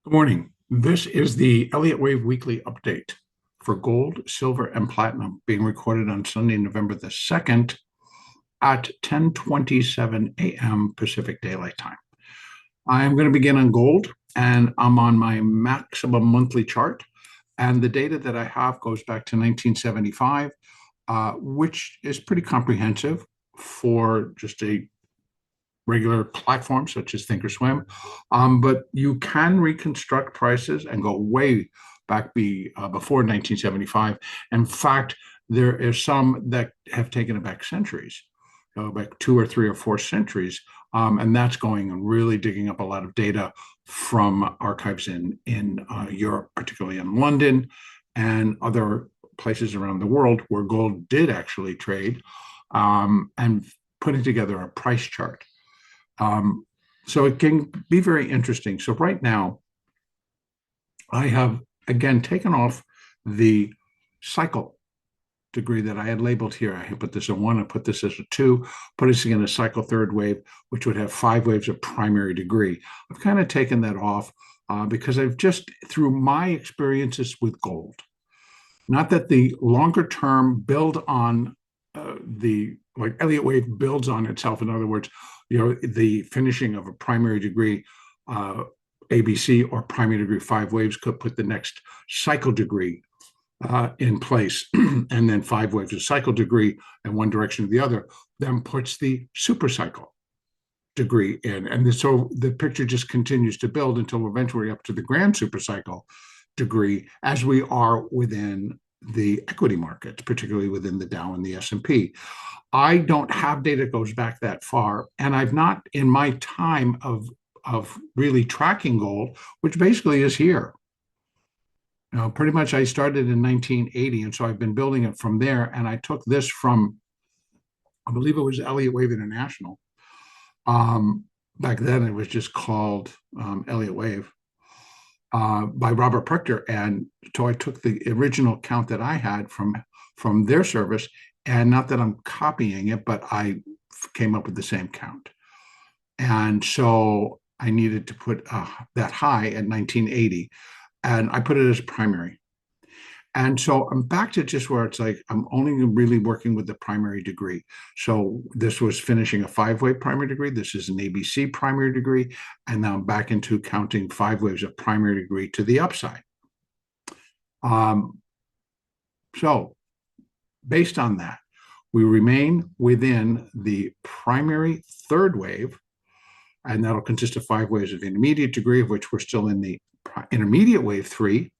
Good morning. This is the Elliott Wave Weekly Update for gold, silver, and platinum being recorded on Sunday, November the 2nd at 10:27 a.m. Pacific Daylight Time. I'm going to begin on gold, and I'm on my maximum monthly chart. And the data that I have goes back to 1975, which is pretty comprehensive for just a regular platforms such as Thinkorswim. But you can reconstruct prices and go way back before 1975. In fact, there is some that have taken it back centuries, back 2 or 3 or 4 centuries. And that's going and really digging up a lot of data from archives in Europe, particularly in London and other places around the world where gold did actually trade, and putting together a price chart. So it can be very interesting. So right now, I have again taken off the cycle degree that I had labeled here. I put this as 1, I put this as a 2, put this in a cycle third wave, which would have 5 waves of primary degree. I've kind of taken that off because I've just, through my experiences with gold, not that the longer term build on like Elliott wave builds on itself. In other words, the finishing of a primary degree ABC or primary degree 5 waves could put the next cycle degree in place, and then 5 waves of cycle degree in one direction or the other, then puts the super cycle degree in. And so the picture just continues to build until eventually up to the grand super cycle degree, as we are within the equity markets, particularly within the Dow and the S&P. I don't have data that goes back that far, and I've not, in my time of really tracking gold, which basically is here. Pretty much I started in 1980, and so I've been building it from there. And I took this from, I believe it was Elliott Wave International. Back then, it was just called Elliott Wave, by Robert Prechter. And so I took the original count that I had from their service, and not that I'm copying it, but I came up with the same count. And so I needed to put that high at 1980, and I put it as primary. And so I'm back to just where it's like I'm only really working with the primary degree. So this was finishing a 5-wave primary degree. This is an ABC primary degree. And now I'm back into counting 5 waves of primary degree to the upside. So based on that, we remain within the primary third wave, and that'll consist of 5 waves of intermediate degree, of which we're still in the intermediate wave 3.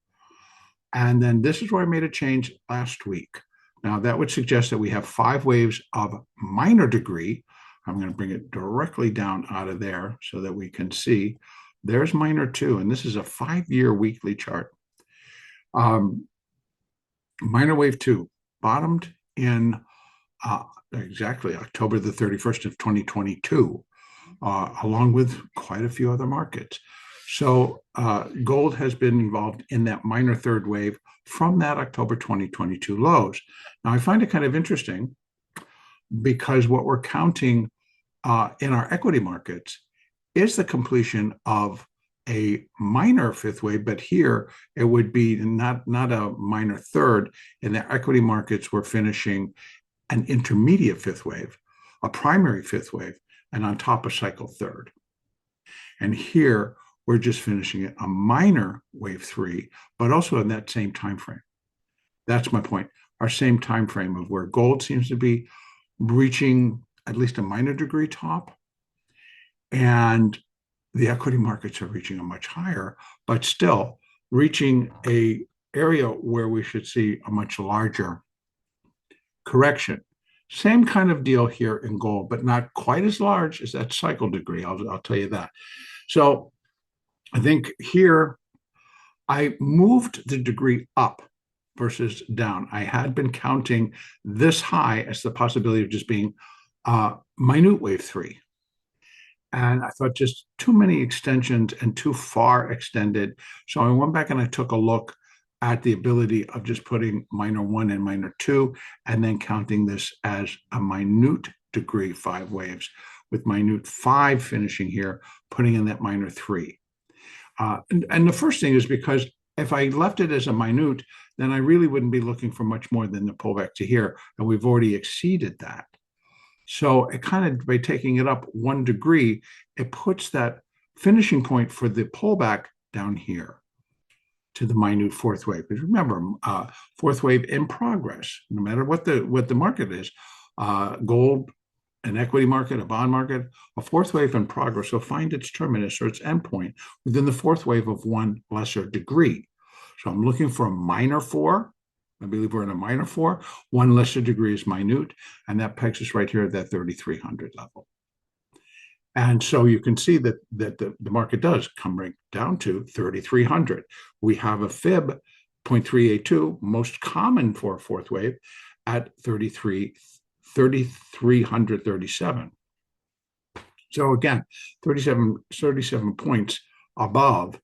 And then this is where I made a change last week. Now that would suggest that we have 5 waves of minor degree. I'm going to bring it directly down out of there so that we can see there's minor 2, and this is a 5-year weekly chart. Minor wave 2 bottomed in exactly October the 31st of 2022, along with quite a few other markets. So gold has been involved in that minor third wave from that October 2022 lows. Now, I find it kind of interesting because what we're counting in our equity markets is the completion of a minor 5th wave, but here it would be not a minor third. In the equity markets, we're finishing an intermediate 5th wave, a primary 5th wave, and on top a cycle third. And here we're just finishing it a minor wave 3, but also in that same time frame. That's my point. Our same time frame of where gold seems to be reaching at least a minor degree top, and the equity markets are reaching a much higher, but still reaching a area where we should see a much larger correction. Same kind of deal here in gold, but not quite as large as that cycle degree. I'll tell you that. So I think here I moved the degree up versus down. I had been counting this high as the possibility of just being minute wave 3. And I thought just too many extensions and too far extended. So I went back and I took a look at the ability of just putting minor 1 and minor 2, and then counting this as a minute degree 5 waves, with minute 5 finishing here, putting in that minor 3. And the first thing is because if I left it as a minute, then I really wouldn't be looking for much more than the pullback to here. And we've already exceeded that. So it kind of, by taking it up 1 degree, it puts that finishing point for the pullback down here to the minute fourth wave. Because remember, fourth wave in progress, no matter what the market is, gold, an equity market, a bond market, a fourth wave in progress will find its terminus or its endpoint within the fourth wave of 1 lesser degree. So I'm looking for a minor 4. I believe we're in a minor 4. 1 lesser degree is minute, and that pegs us right here at that 3,300 level. And so you can see that the market does come right down to 3,300. We have a fib 0.382, most common for a fourth wave, at 3,337. So again, 37 points above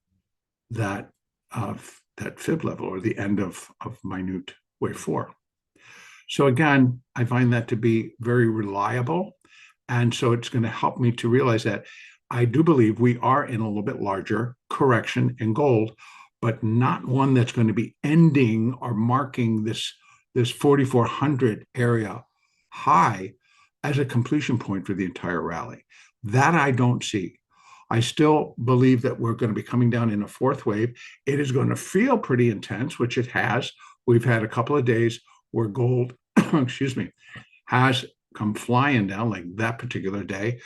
that fib level, or the end of minute wave 4. So again, I find that to be very reliable. And so it's going to help me to realize that I do believe we are in a little bit larger correction in gold, but not one that's going to be ending or marking this 4,400 area high as a completion point for the entire rally. That I don't see. I still believe that we're going to be coming down in a fourth wave. It is going to feel pretty intense, which it has. We've had a couple of days where gold, excuse me, has come flying down, like that particular day.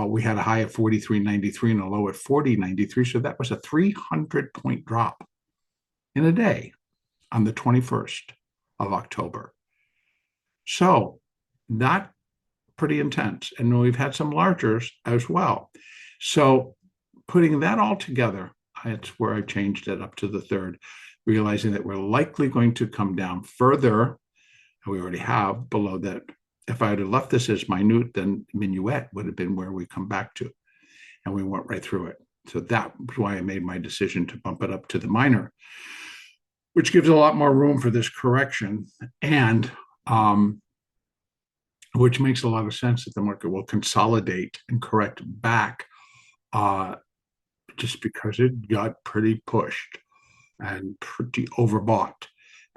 We had a high of 43.93 and a low at 40.93. So that was a 300-point drop in a day on the 21st of October. So not pretty intense. And we've had some largers as well. So putting that all together, that's where I changed it up to the 3rd, realizing that we're likely going to come down further, and we already have, below that. If I had left this as minute, then minuet would have been where we come back to. And we went right through it. So that was why I made my decision to bump it up to the minor, which gives a lot more room for this correction, and which makes a lot of sense that the market will consolidate and correct back, just because it got pretty pushed and pretty overbought.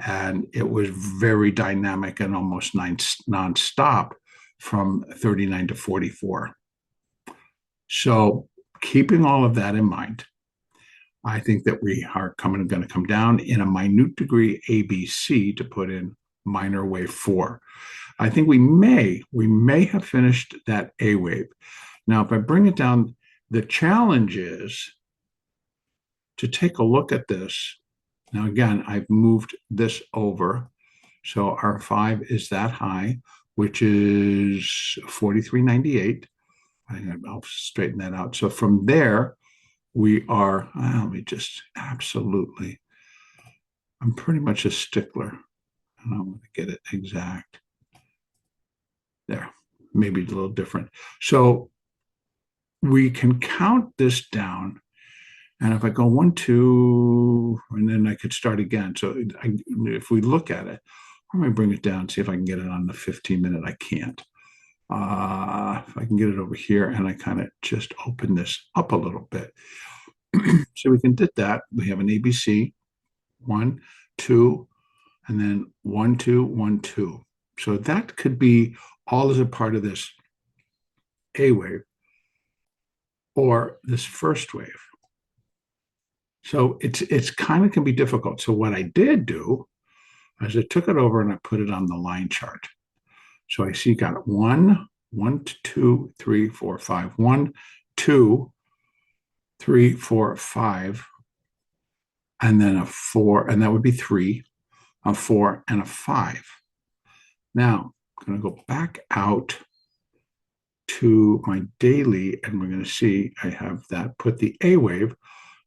And it was very dynamic and almost nonstop from 39 to 44. So keeping all of that in mind, I think that we are going to come down in a minute degree ABC to put in minor wave 4. I think we may have finished that A wave. Now, if I bring it down, the challenge is to take a look at this. Now, again, I've moved this over. So R5 is that high, which is 43.98. I'll straighten that out. So from there, we are, let me just absolutely, I'm pretty much a stickler. And I'm going to get it exact. There, maybe a little different. So we can count this down. And if I go 1, 2, and then I could start again. So if we look at it, I'm going to bring it down, see if I can get it on the 15-minute. I can't. If I can get it over here, and I kind of just open this up a little bit. So we can do that. We have an ABC, 1, 2, and then 1, 2, 1, 2. So that could be all as a part of this A wave or this first wave. So it's kind of can be difficult. So what I did do is I took it over and I put it on the line chart. So I see got 1, 2, 3, 4, 5, 1, 2, 3, 4, 5, and then a 4, and that would be 3, a 4, and a 5. Now I'm going to go back out to my daily, and we're going to see I have that, put the A wave.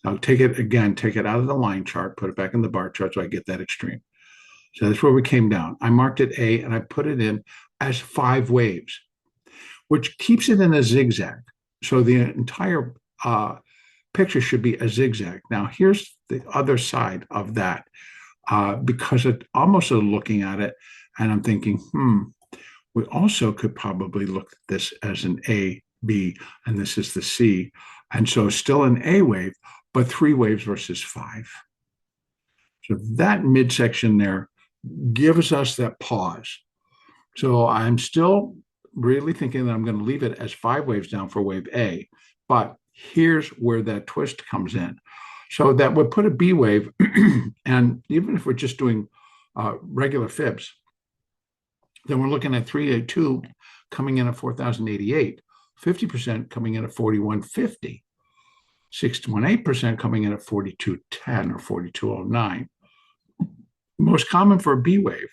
I'll take it out of the line chart, put it back in the bar chart so I get that extreme. So that's where we came down. I marked it A and I put it in as 5 waves, which keeps it in a zigzag. So the entire picture should be a zigzag. Now here's the other side of that, because it almost looking at it and I'm thinking, we also could probably look at this as an A, B, and this is the C. And so still an A wave, but 3 waves versus 5. So that midsection there gives us that pause. So I'm still really thinking that I'm going to leave it as 5 waves down for wave A, but here's where that twist comes in. So that would put a B wave, and even if we're just doing regular fibs, then we're looking at 382 coming in at 4,088, 50% coming in at 4,150, 618% coming in at 4,210 or 4,209. Most common for a B wave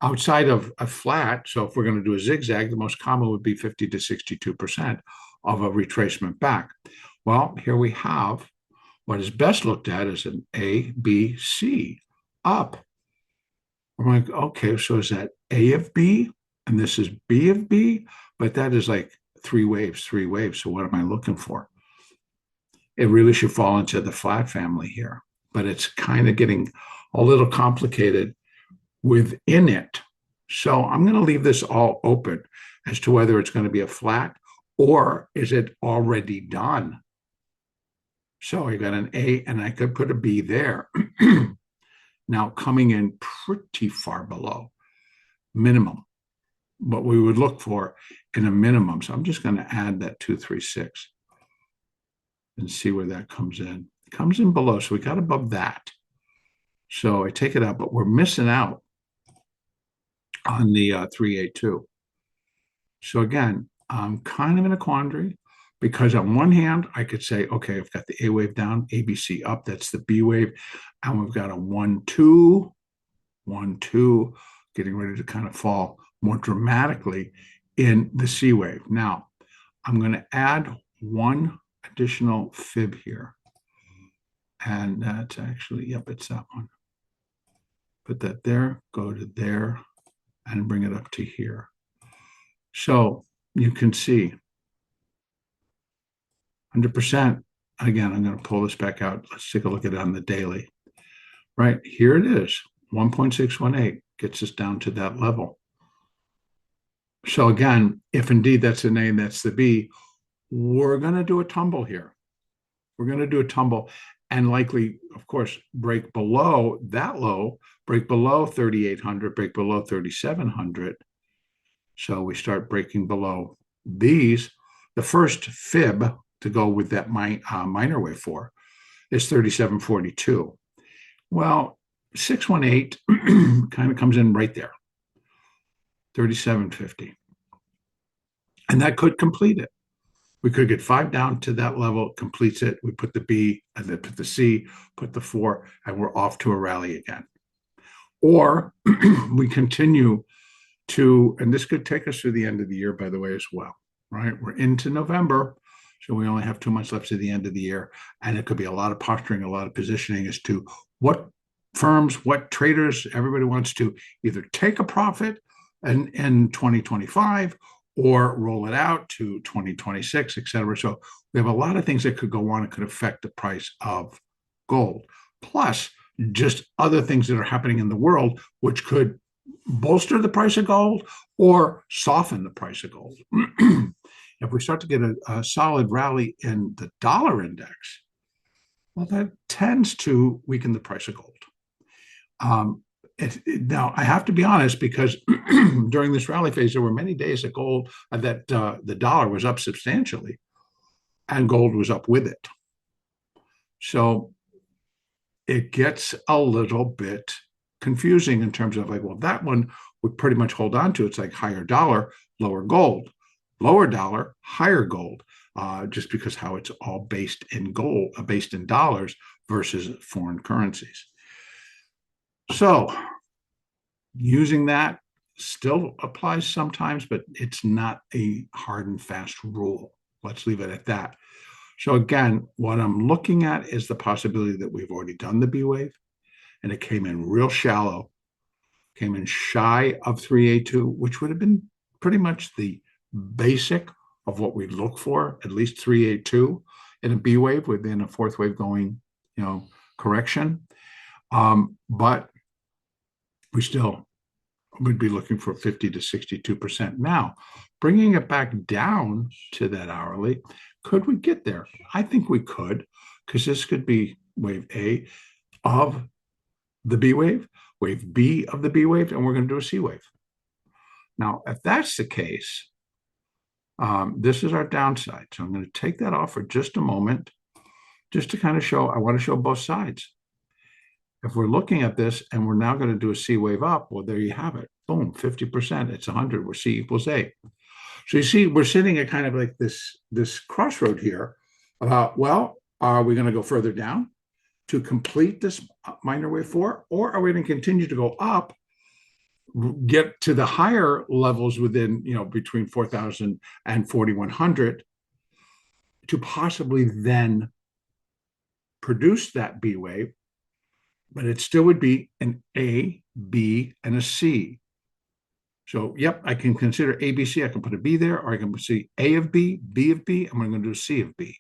outside of a flat, so if we're going to do a zigzag, the most common would be 50 to 62% of a retracement back. Well, here we have what is best looked at as an A, B, C, up. I'm like, okay, so is that A of B and this is B of B? But that is like 3 waves, 3 waves. So what am I looking for? It really should fall into the flat family here, but it's kind of getting a little complicated within it. So I'm going to leave this all open as to whether it's going to be a flat or is it already done. So I got an A and I could put a B there. Now coming in pretty far below minimum, what we would look for in a minimum. So I'm just going to add that 236 and see where that comes in. It comes in below, so we got above that. So I take it out, but we're missing out on the 382. So again, I'm kind of in a quandary because on one hand, I could say, okay, I've got the A wave down, ABC up, that's the B wave, and we've got a 1, 2, 1, 2, getting ready to kind of fall more dramatically in the C wave. Now, I'm going to add one additional fib here. And that's actually, yep, it's that one. Put that there, go to there, and bring it up to here. So you can see 100%. Again, I'm going to pull this back out. Let's take a look at it on the daily. Right, here it is, 1.618 gets us down to that level. So again, if indeed that's the name, that's the B, we're going to do a tumble here. We're going to do a tumble and likely, of course, break below that low, break below 3,800, break below 3,700. So we start breaking below these. The first fib to go with that minor wave 4 is 3742. Well, 618 kind of comes in right there, 3750. And that could complete it. We could get 5 down to that level, completes it. We put the B, and then put the C, put the 4, and we're off to a rally again. Or we continue to, and this could take us through the end of the year, by the way, as well, right? We're into November, so we only have 2 months left to the end of the year. And it could be a lot of posturing, a lot of positioning as to what firms, what traders, everybody wants to either take a profit in 2025 or roll it out to 2026, et cetera. So we have a lot of things that could go on and could affect the price of gold, plus just other things that are happening in the world, which could bolster the price of gold or soften the price of gold. If we start to get a solid rally in the dollar index, well, that tends to weaken the price of gold. Now, I have to be honest, because during this rally phase, there were many days that gold, that the dollar was up substantially, and gold was up with it. So it gets a little bit confusing in terms of like, well, that one would pretty much hold on to. It's like higher dollar, lower gold, lower dollar, higher gold, just because how it's all based in gold, based in dollars versus foreign currencies. So using that still applies sometimes, but it's not a hard and fast rule. Let's leave it at that. So again, what I'm looking at is the possibility that we've already done the B wave, and it came in real shallow, came in shy of 382, which would have been pretty much the basic of what we look for, at least 382 in a B wave within a fourth wave going, correction. But we still would be looking for 50 to 62%. Now, bringing it back down to that hourly, Could we get there? I think we could, because this could be wave A of the B wave, wave B of the B wave, and we're going to do a C wave. Now, if that's the case, this is our downside. So I'm going to take that off for just a moment, just to kind of show, I want to show both sides. If we're looking at this and we're now going to do a C wave up, well, there you have it. Boom, 50%. It's 100, where C equals A. So you see, we're sitting at kind of like this crossroad here about, well, are we going to go further down to complete this minor wave 4, or are we going to continue to go up, get to the higher levels within, between 4,000 and 4,100 to possibly then produce that B wave, but it still would be an A, B, and a C. So, yep, I can consider A, B, C. I can put a B there, or I can see A of B, B of B, and we're going to do C of B.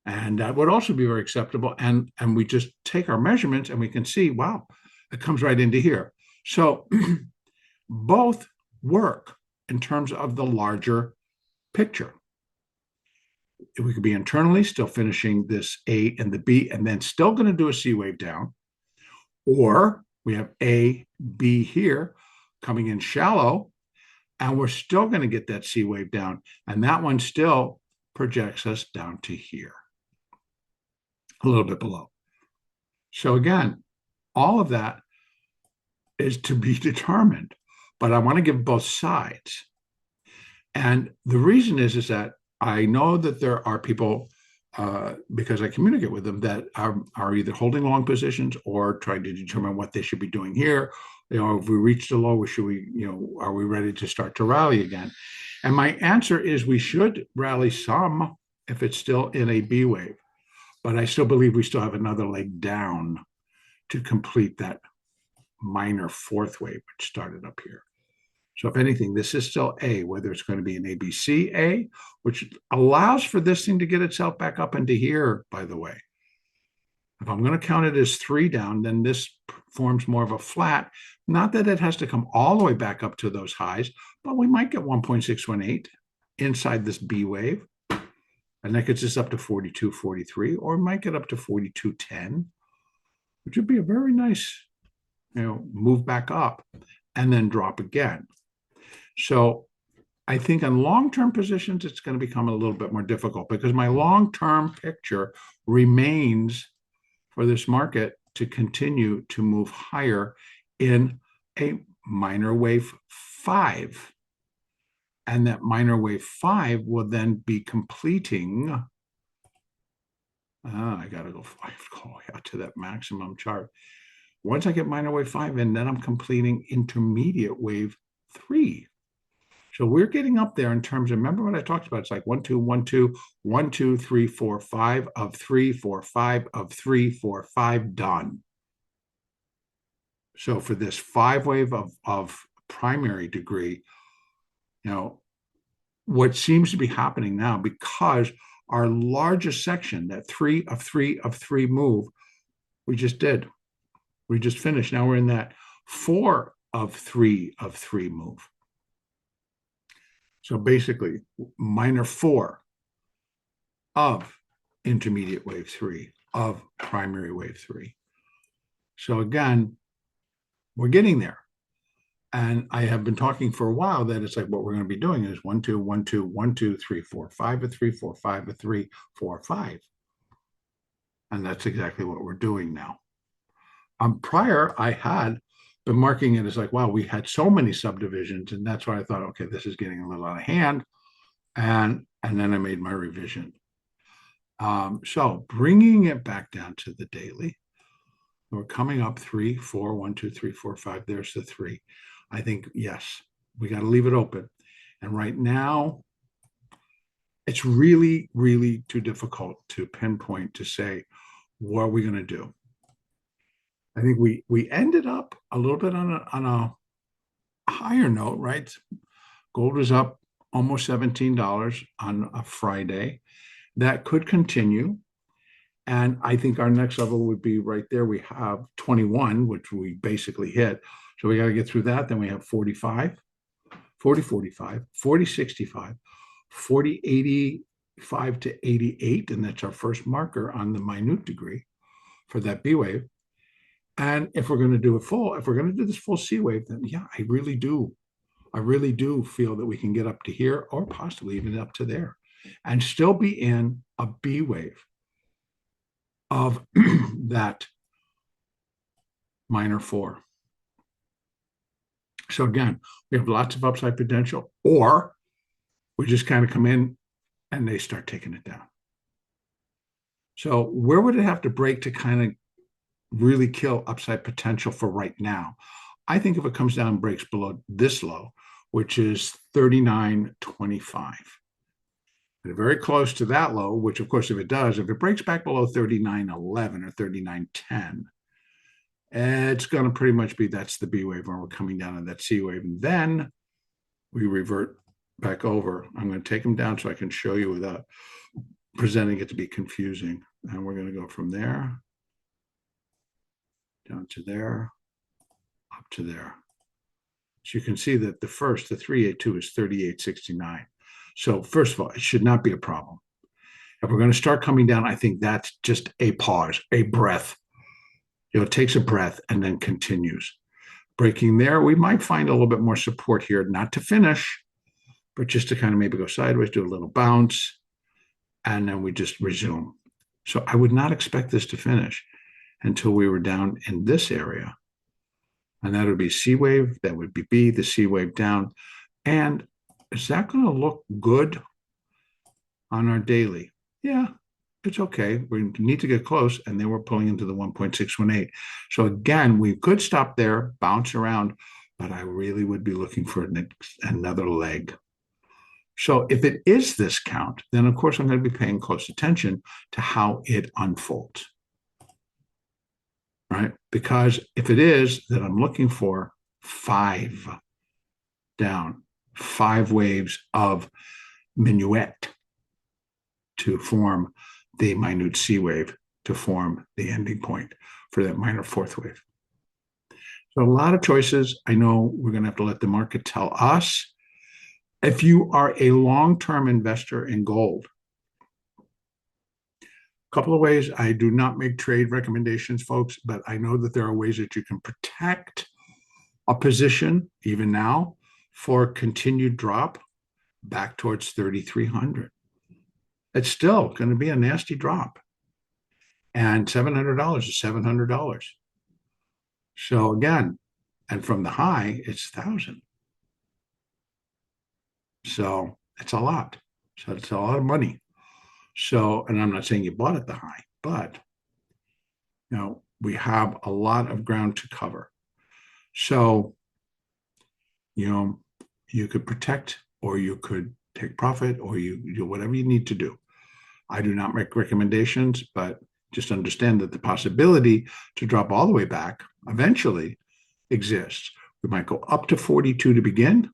And that would also be very acceptable. And we just take our measurements and we can see, wow, it comes right into here. So both work in terms of the larger picture. We could be internally still finishing this A and the B and then still going to do a C wave down. Or we have A, B here coming in shallow, and we're still going to get that C wave down. And that one still projects us down to here, a little bit below. So again, all of that is to be determined, but I want to give both sides. And the reason is that I know that there are people, because I communicate with them, that are either holding long positions or trying to determine what they should be doing here. If we reach the low, should we, are we ready to start to rally again? And my answer is we should rally some if it's still in a B wave, but I still believe we still have another leg down to complete that minor 4th wave, which started up here. So if anything, this is still A, whether it's going to be an ABC A, which allows for this thing to get itself back up into here, by the way. If I'm going to count it as 3 down, then this forms more of a flat. Not that it has to come all the way back up to those highs, but we might get 1.618 inside this B wave. And that gets us up to 42.43, or it might get up to 42.10, which would be a very nice, move back up and then drop again. So I think on long-term positions, it's going to become a little bit more difficult because my long-term picture remains for this market to continue to move higher in a minor wave 5. And that minor wave 5 will then be completing. I got to go out to that maximum chart. Once I get minor wave 5 in, then I'm completing intermediate wave 3. So we're getting up there in terms of, remember what I talked about? It's like 1, 2, 1, 2, 1, 2, 3, 4, 5 of 3, 4, 5 of 3, 4, 5 done. So for this 5 wave of primary degree, what seems to be happening now, because our largest section, that 3 of 3 of 3 move, we just did. We just finished. Now we're in that 4 of 3 of 3 move. So basically, minor 4 of intermediate wave 3 of primary wave 3. So again, we're getting there. And I have been talking for a while that it's like what we're going to be doing is 1, 2, 1, 2, 1, 2, 3, 4, 5 of 3, 4, 5 of 3, 4, 5. And that's exactly what we're doing now. Prior, I had been marking it as like, wow, we had so many subdivisions. And that's why I thought, okay, this is getting a little out of hand. And then I made my revision. So bringing it back down to the daily, we're coming up 3, 4, 1, 2, 3, 4, 5. There's the 3. I think, yes, we got to leave it open. And right now, it's really, really too difficult to pinpoint to say, what are we going to do? I think we ended up a little bit on a higher note, right? Gold was up almost $17 on a Friday. That could continue. And I think our next level would be right there. We have 21, which we basically hit. So we got to get through that. Then we have 45, 40, 45, 40, 65, 40, 80, 5 to 88, and that's our first marker on the minute degree for that B wave. And if we're going to do if we're going to do this full C wave, then yeah, I really do feel that we can get up to here or possibly even up to there and still be in a B wave of that minor 4. So again, we have lots of upside potential, or we just kind of come in and they start taking it down. So where would it have to break to kind of really kill upside potential for right now? I think if it comes down and breaks below this low, which is 39.25. Very close to that low, which of course, if it breaks back below 39.11 or 39.10, it's going to pretty much be that's the B wave, and we're coming down on that C wave. And then we revert back over. I'm going to take them down so I can show you without presenting it to be confusing. And we're going to go from there down to there, up to there. So you can see that the 382 is 38.69. So first of all, it should not be a problem. If we're going to start coming down, I think that's just a pause, a breath. It takes a breath and then continues. Breaking there, we might find a little bit more support here, not to finish, but just to kind of maybe go sideways, do a little bounce, and then we just resume. So I would not expect this to finish until we were down in this area. And that would be C wave, that would be B, the C wave down. And is that going to look good on our daily? Yeah, it's okay. We need to get close, and then we're pulling into the 1.618. So again, we could stop there, bounce around, but I really would be looking for another leg. So if it is this count, then of course I'm going to be paying close attention to how it unfolds, right? Because if it is, then I'm looking for 5 down, 5 waves of minuet to form the minute C wave, to form the ending point for that minor 4th wave. So a lot of choices. I know we're going to have to let the market tell us. If you are a long-term investor in gold, a couple of ways. I do not make trade recommendations, folks, but I know that there are ways that you can protect a position, even now, for continued drop back towards 3,300. It's still going to be a nasty drop. And $700 is $700. So again, and from the high, it's 1,000. So it's a lot. So it's a lot of money. So, and I'm not saying you bought at the high, but we have a lot of ground to cover. So, you could protect, or you could take profit, or you do whatever you need to do. I do not make recommendations, but just understand that the possibility to drop all the way back eventually exists. We might go up to 42 to begin,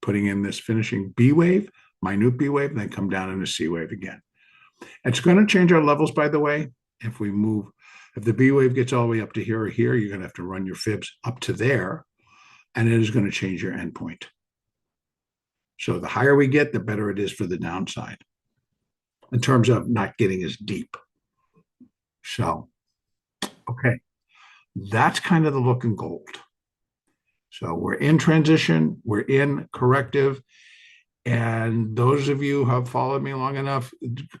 putting in this finishing B wave, minute B wave, and then come down in a C wave again. It's going to change our levels, by the way. If the B wave gets all the way up to here or here, you're going to have to run your fibs up to there, and it is going to change your endpoint. So the higher we get, the better it is for the downside in terms of not getting as deep. So, okay, that's kind of the look in gold. So we're in transition, we're in corrective. And those of you who have followed me long enough,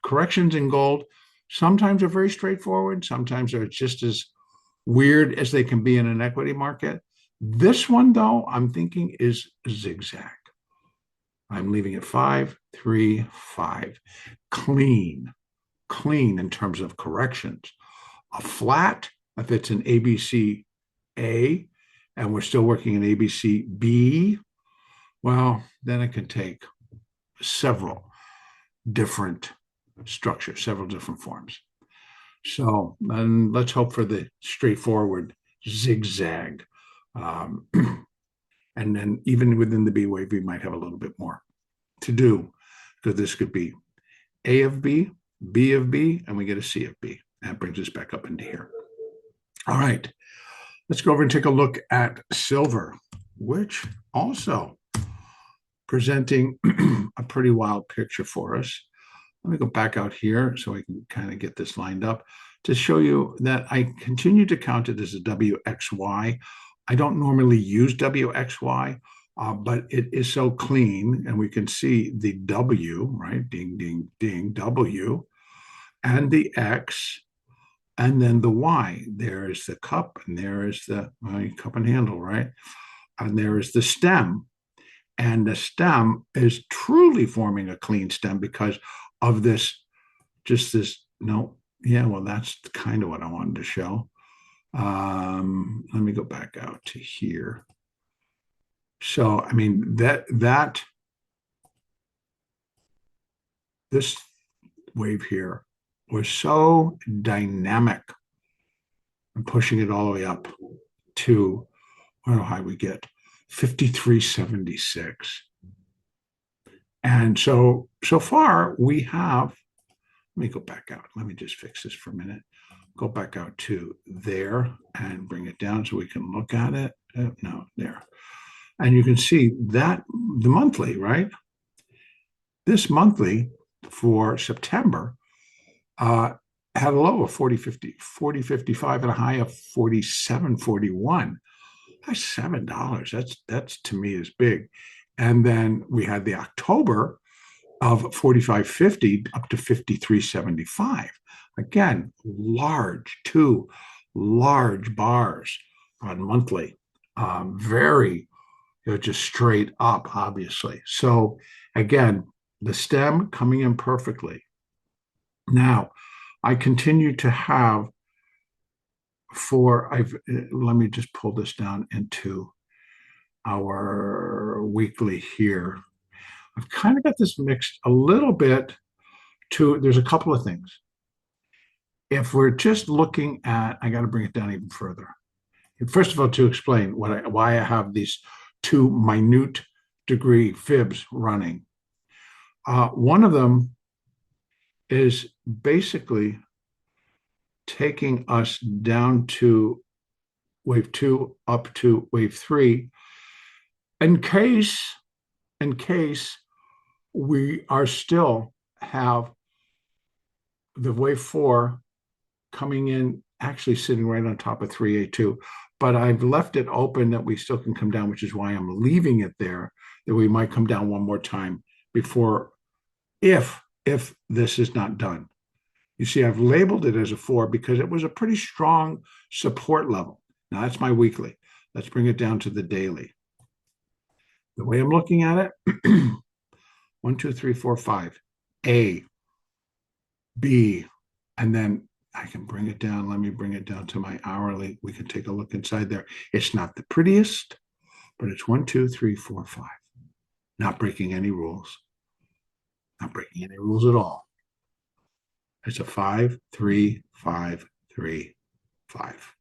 corrections in gold sometimes are very straightforward. Sometimes they're just as weird as they can be in an equity market. This one, though, I'm thinking is zigzag. I'm leaving it 5, 3, 5. Clean in terms of corrections. A flat, if it's an ABC A, and we're still working in ABC B, well, then it can take several different structures, several different forms. So, and let's hope for the straightforward zigzag. And then even within the B wave, we might have a little bit more to do, because this could be A of B, B of B, and we get a C of B. That brings us back up into here. All right, let's go over and take a look at silver, which also presenting a pretty wild picture for us. Let me go back out here so I can kind of get this lined up to show you that I continue to count it as a WXY. I don't normally use WXY, but it is so clean, and we can see the W, right? Ding, ding, ding, W, and the X, and then the Y. There is the cup, and there is the cup and handle, right? And there is the stem. And the stem is truly forming a clean stem because of this, just this, no, yeah, well, that's kind of what I wanted to show. Let me go back out to here. So, I mean, this wave here was so dynamic and pushing it all the way up to, how high we get, 53.76. And so far we have, let me go back out. Let me just fix this for a minute. Go back out to there and bring it down so we can look at it. No, there. And you can see that the monthly, right? This monthly for September had a low of 40.55 and a high of 47.41. That's $7. That's to me is big. And then we had the October of 45.50 up to 53.75. Again, two large bars on monthly. Very, just straight up, obviously. So again, the stem coming in perfectly. Now, I continue to have let me just pull this down into our weekly here. I've kind of got this mixed a little bit there's a couple of things. If we're just looking at, I got to bring it down even further. First of all, to explain why I have these two minute degree fibs running. One of them is basically taking us down to wave 2 up to wave 3 in case we are still have the wave 4 coming in, actually sitting right on top of 3A2, but I've left it open that we still can come down, which is why I'm leaving it there, that we might come down one more time before, if this is not done. You see, I've labeled it as a 4 because it was a pretty strong support level. Now that's my weekly. Let's bring it down to the daily. The way I'm looking at it, 1, 2, 3, 4, 5, A, B, and then I can bring it down. Let me bring it down to my hourly. We can take a look inside there. It's not the prettiest, but it's 1, 2, 3, 4, 5. Not breaking any rules. Not breaking any rules at all. It's a 5, 3, 5, 3, 5.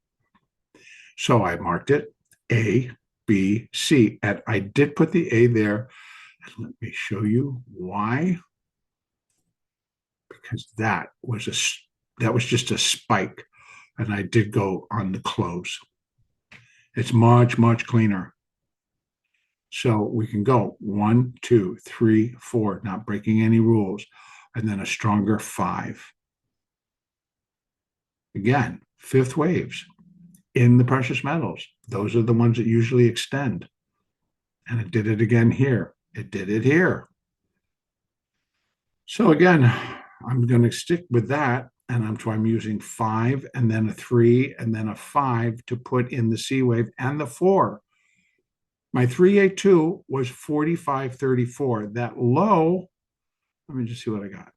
So I marked it A, B, C, and I did put the A there. And let me show you why. Because that was just a spike, and I did go on the close. It's much, much cleaner. So we can go 1, 2, 3, 4, not breaking any rules, and then a stronger 5. Again, fifth waves in the precious metals. Those are the ones that usually extend. And it did it again here. It did it here. So again, I'm going to stick with that. And I'm using 5 and then a 3 and then a 5 to put in the C wave and the 4. My 3A2 was 45.34. That low, let me just see what I got,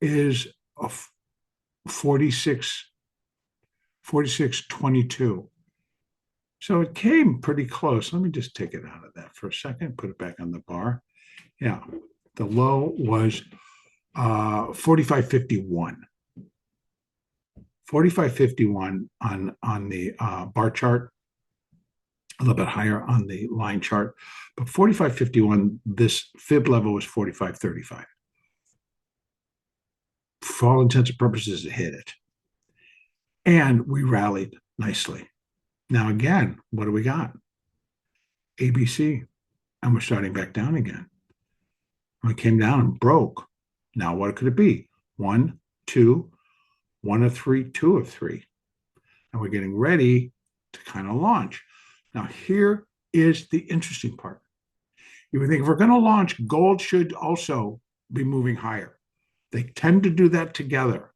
is a 46.22. So it came pretty close. Let me just take it out of that for a second, put it back on the bar. Yeah, the low was 45.51. 45.51 on the bar chart, a little bit higher on the line chart, but 45.51, this fib level was 45.35. For all intents and purposes, it hit it. And we rallied nicely. Now, again, what do we got? ABC, and we're starting back down again. We came down and broke Now, what could it be? 1, 2, 1 of 3, 2 of 3. And we're getting ready to kind of launch. Now, here is the interesting part. You would think if we're going to launch, gold should also be moving higher. They tend to do that together.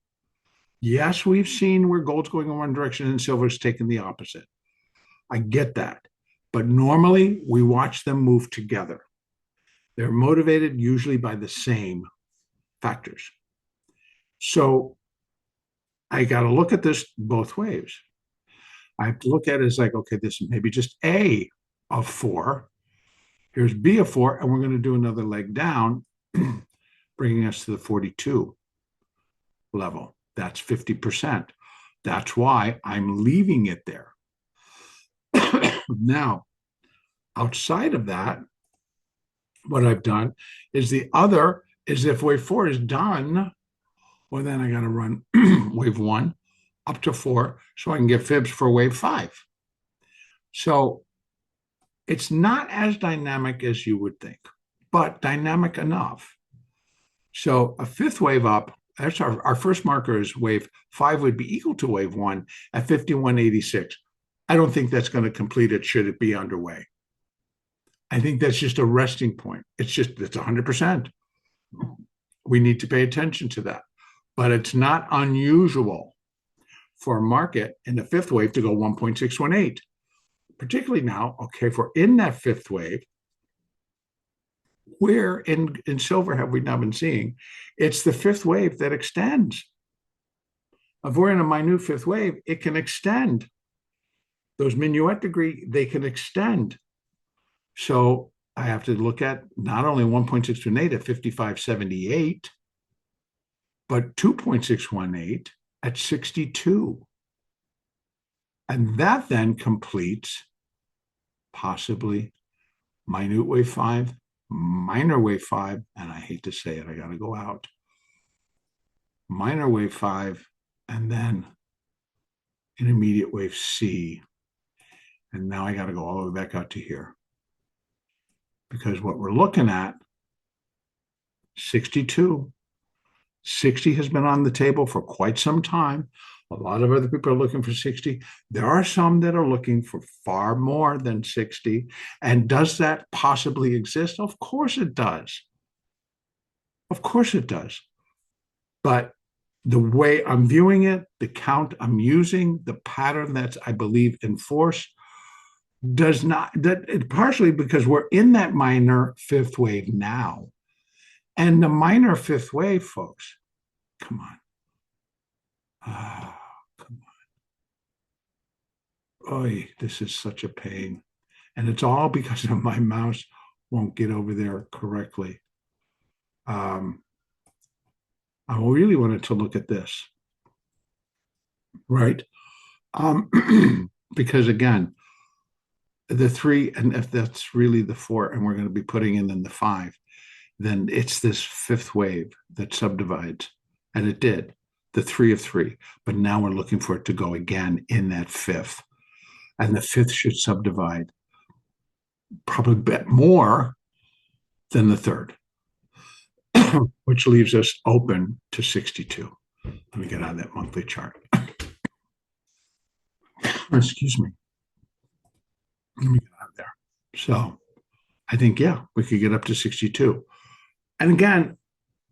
Yes, we've seen where gold's going in one direction and silver's taking the opposite. I get that. But normally we watch them move together. They're motivated usually by the same factors. So I got to look at this both ways. I have to look at it as like, okay, this is maybe just A of 4. Here's B of 4, and we're going to do another leg down, bringing us to the 42 level. That's 50%. That's why I'm leaving it there. Now, outside of that, what I've done is the other is if wave 4 is done, well, then I got to run wave 1 up to 4 so I can get fibs for wave 5. So it's not as dynamic as you would think, but dynamic enough. So a fifth wave up, that's our first marker is wave 5 would be equal to wave 1 at 51.86. I don't think that's going to complete it should it be underway. I think that's just a resting point. It's 100%. We need to pay attention to that. But it's not unusual for a market in the fifth wave to go 1.618. Particularly now, okay, if we're in that fifth wave, where in silver have we now been seeing? It's the fifth wave that extends. If we're in a minute fifth wave, it can extend. Those minuet degree, they can extend. So I have to look at not only 1.628 at 55.78, but 2.618 at 62. And that then completes possibly minute wave 5, minor wave 5, and I hate to say it, I got to go out. Minor wave 5, and then intermediate wave C. And now I got to go all the way back out to here. Because what we're looking at, 62. 60 has been on the table for quite some time. A lot of other people are looking for 60. There are some that are looking for far more than 60. And does that possibly exist? Of course it does. Of course it does. But the way I'm viewing it, the count I'm using, the pattern that's, I believe, enforced, does not, that it partially because we're in that minor fifth wave now. And the minor fifth wave, folks, come on. Come on. Oy, this is such a pain. And it's all because of my mouse won't get over there correctly. I really wanted to look at this, right? Because again, the 3, and if that's really the 4, and we're going to be putting in the 5, then it's this fifth wave that subdivides. And it did, the 3 of 3. But now we're looking for it to go again in that fifth. And the fifth should subdivide probably a bit more than the third, which leaves us open to 62. Let me get out of that monthly chart. Excuse me. Let me get out of there. So I think, yeah, we could get up to 62. And again,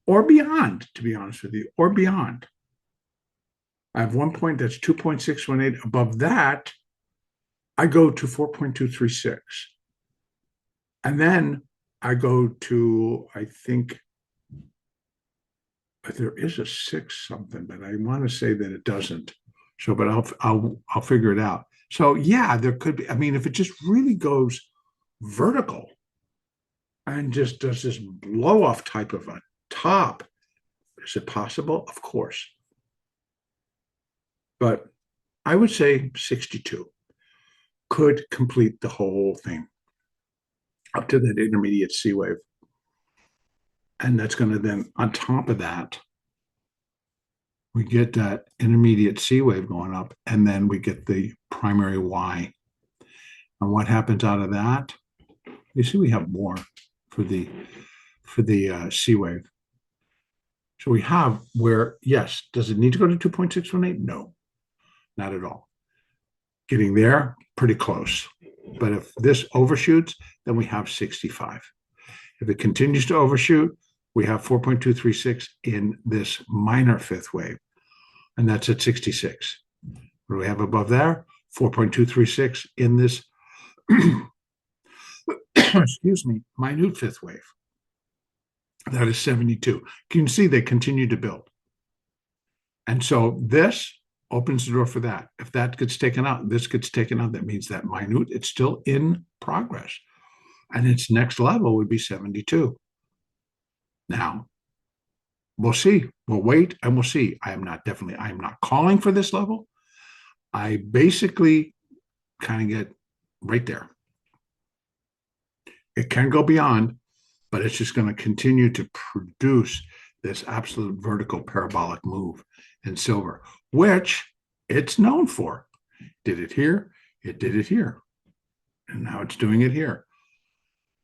or beyond, to be honest with you, or beyond. I have one point that's 2.618. Above that, I go to 4.236. And then I go to, I think, there is a 6 something, but I want to say that it doesn't. So, but I'll figure it out. So yeah, there could be, I mean, if it just really goes vertical and just does this blow off type of a top, is it possible? Of course. But I would say 62 could complete the whole thing up to that intermediate C wave. And that's going to then, on top of that, we get that intermediate C wave going up, and then we get the primary Y. And what happens out of that? You see, we have more for the C wave. So we have where, yes, does it need to go to 2.618? No, not at all. Getting there, pretty close. But if this overshoots, then we have 65. If it continues to overshoot, we have 4.236 in this minor fifth wave, and that's at 66. What do we have above there? 4.236 in this, excuse me, minute fifth wave. That is 72. You can see they continue to build. And so this opens the door for that. If that gets taken out, this gets taken out, that means that minute, it's still in progress. And its next level would be 72. Now, we'll see. We'll wait and we'll see. I am not calling for this level. I basically kind of get right there. It can go beyond, but it's just going to continue to produce this absolute vertical parabolic move in silver, which it's known for. Did it here, it did it here, and now it's doing it here.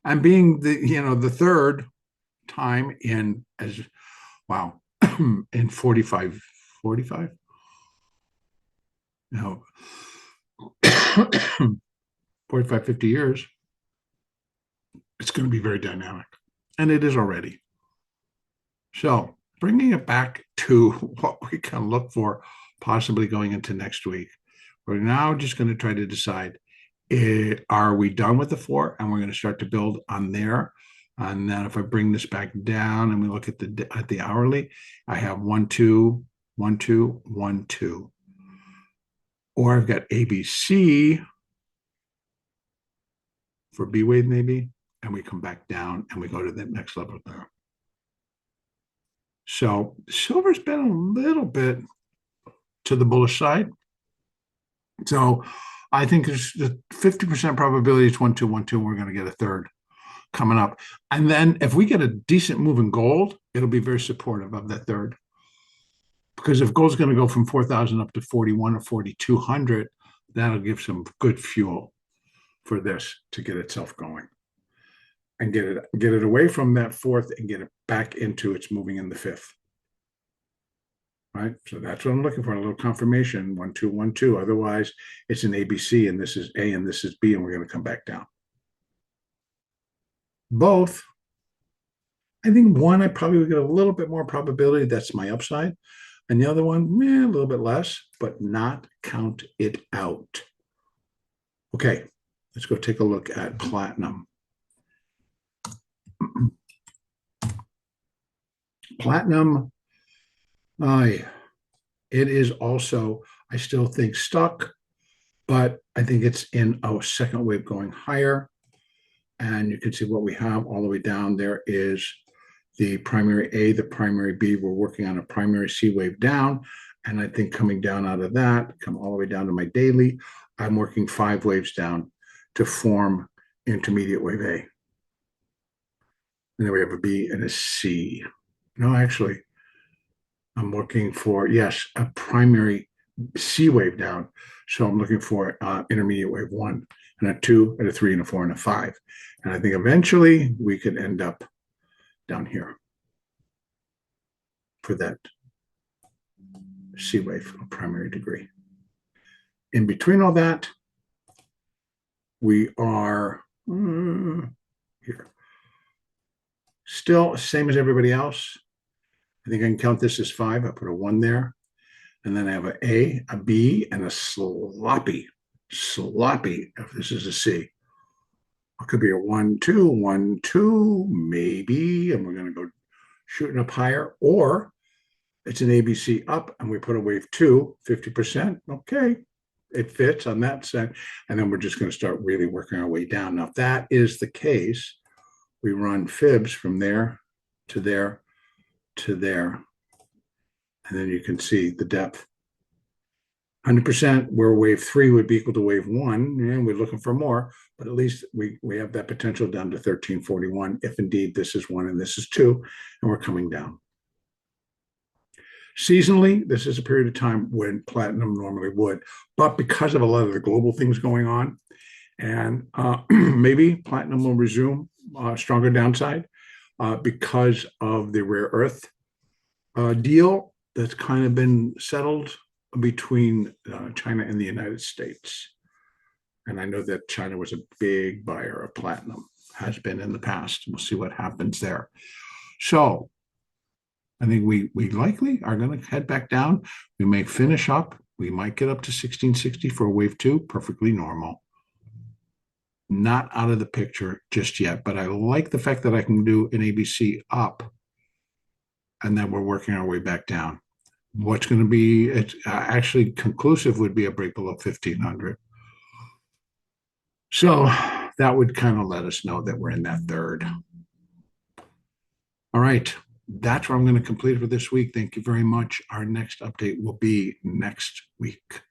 And being the third time in in 45 no 45 50 years, it's going to be very dynamic, and it is already. So bringing it back to what we can look for possibly going into next week, we're now just going to try to decide, are we done with the 4 and we're going to start to build on there? And then if I bring this back down and we look at the hourly, I have 1 2 1 2 1 2, or I've got ABC for B wave maybe, and we come back down and we go to the next level there. So silver's been a little bit to the bullish side. So I think there's the 50% probability it's 1 2 1 2, and we're going to get a third coming up. And then if we get a decent move in gold, it'll be very supportive of that third. Because if gold's going to go from 4,000 up to 41 or 4,200, that'll give some good fuel for this to get itself going and get it away from that fourth and get it back into its moving in the fifth. Right? So that's what I'm looking for, a little confirmation, 1 2 1 2. Otherwise, it's an ABC, and this is A, and this is B, and we're going to come back down. Both, I think one, I probably would get a little bit more probability. That's my upside. And the other one, a little bit less, but not count it out. Okay, let's go take a look at platinum. Platinum, it is also, I still think, stuck, but I think it's in a second wave going higher. And you can see what we have all the way down there is the primary A, the primary B. We're working on a primary C wave down. And I think coming down out of that, come all the way down to my daily, I'm working 5 waves down to form intermediate wave A. And then we have a B and a C. No, actually, I'm looking for, yes, a primary C wave down. So I'm looking for intermediate wave 1 and a 2 and a 3 and a 4 and a 5. And I think eventually we could end up down here for that C wave of primary degree. In between all that, we are here. Still same as everybody else. I think I can count this as 5. I put a 1 there. And then I have an A, a B, and a sloppy, if this is a C. It could be a 1 2 1 2, maybe, and we're going to go shooting up higher, or it's an ABC up and we put a wave 2, 50%. Okay, it fits on that side. And then we're just going to start really working our way down. Now, if that is the case, we run fibs from there to there to there. And then you can see the depth. 100% where wave 3 would be equal to wave 1, and we're looking for more, but at least we have that potential down to 1341 if indeed this is 1 and this is 2, and we're coming down. Seasonally, this is a period of time when platinum normally would, but because of a lot of the global things going on, and maybe platinum will resume stronger downside because of the rare earth deal that's kind of been settled between China and the United States. And I know that China was a big buyer of platinum, has been in the past. We'll see what happens there. So I think we likely are going to head back down. We may finish up. We might get up to 1660 for a wave two, perfectly normal. Not out of the picture just yet, but I like the fact that I can do an ABC up and then we're working our way back down. What's going to be actually conclusive would be a break below 1500. So that would kind of let us know that we're in that third. All right. That's where I'm going to complete it for this week. Thank you very much. Our next update will be next week.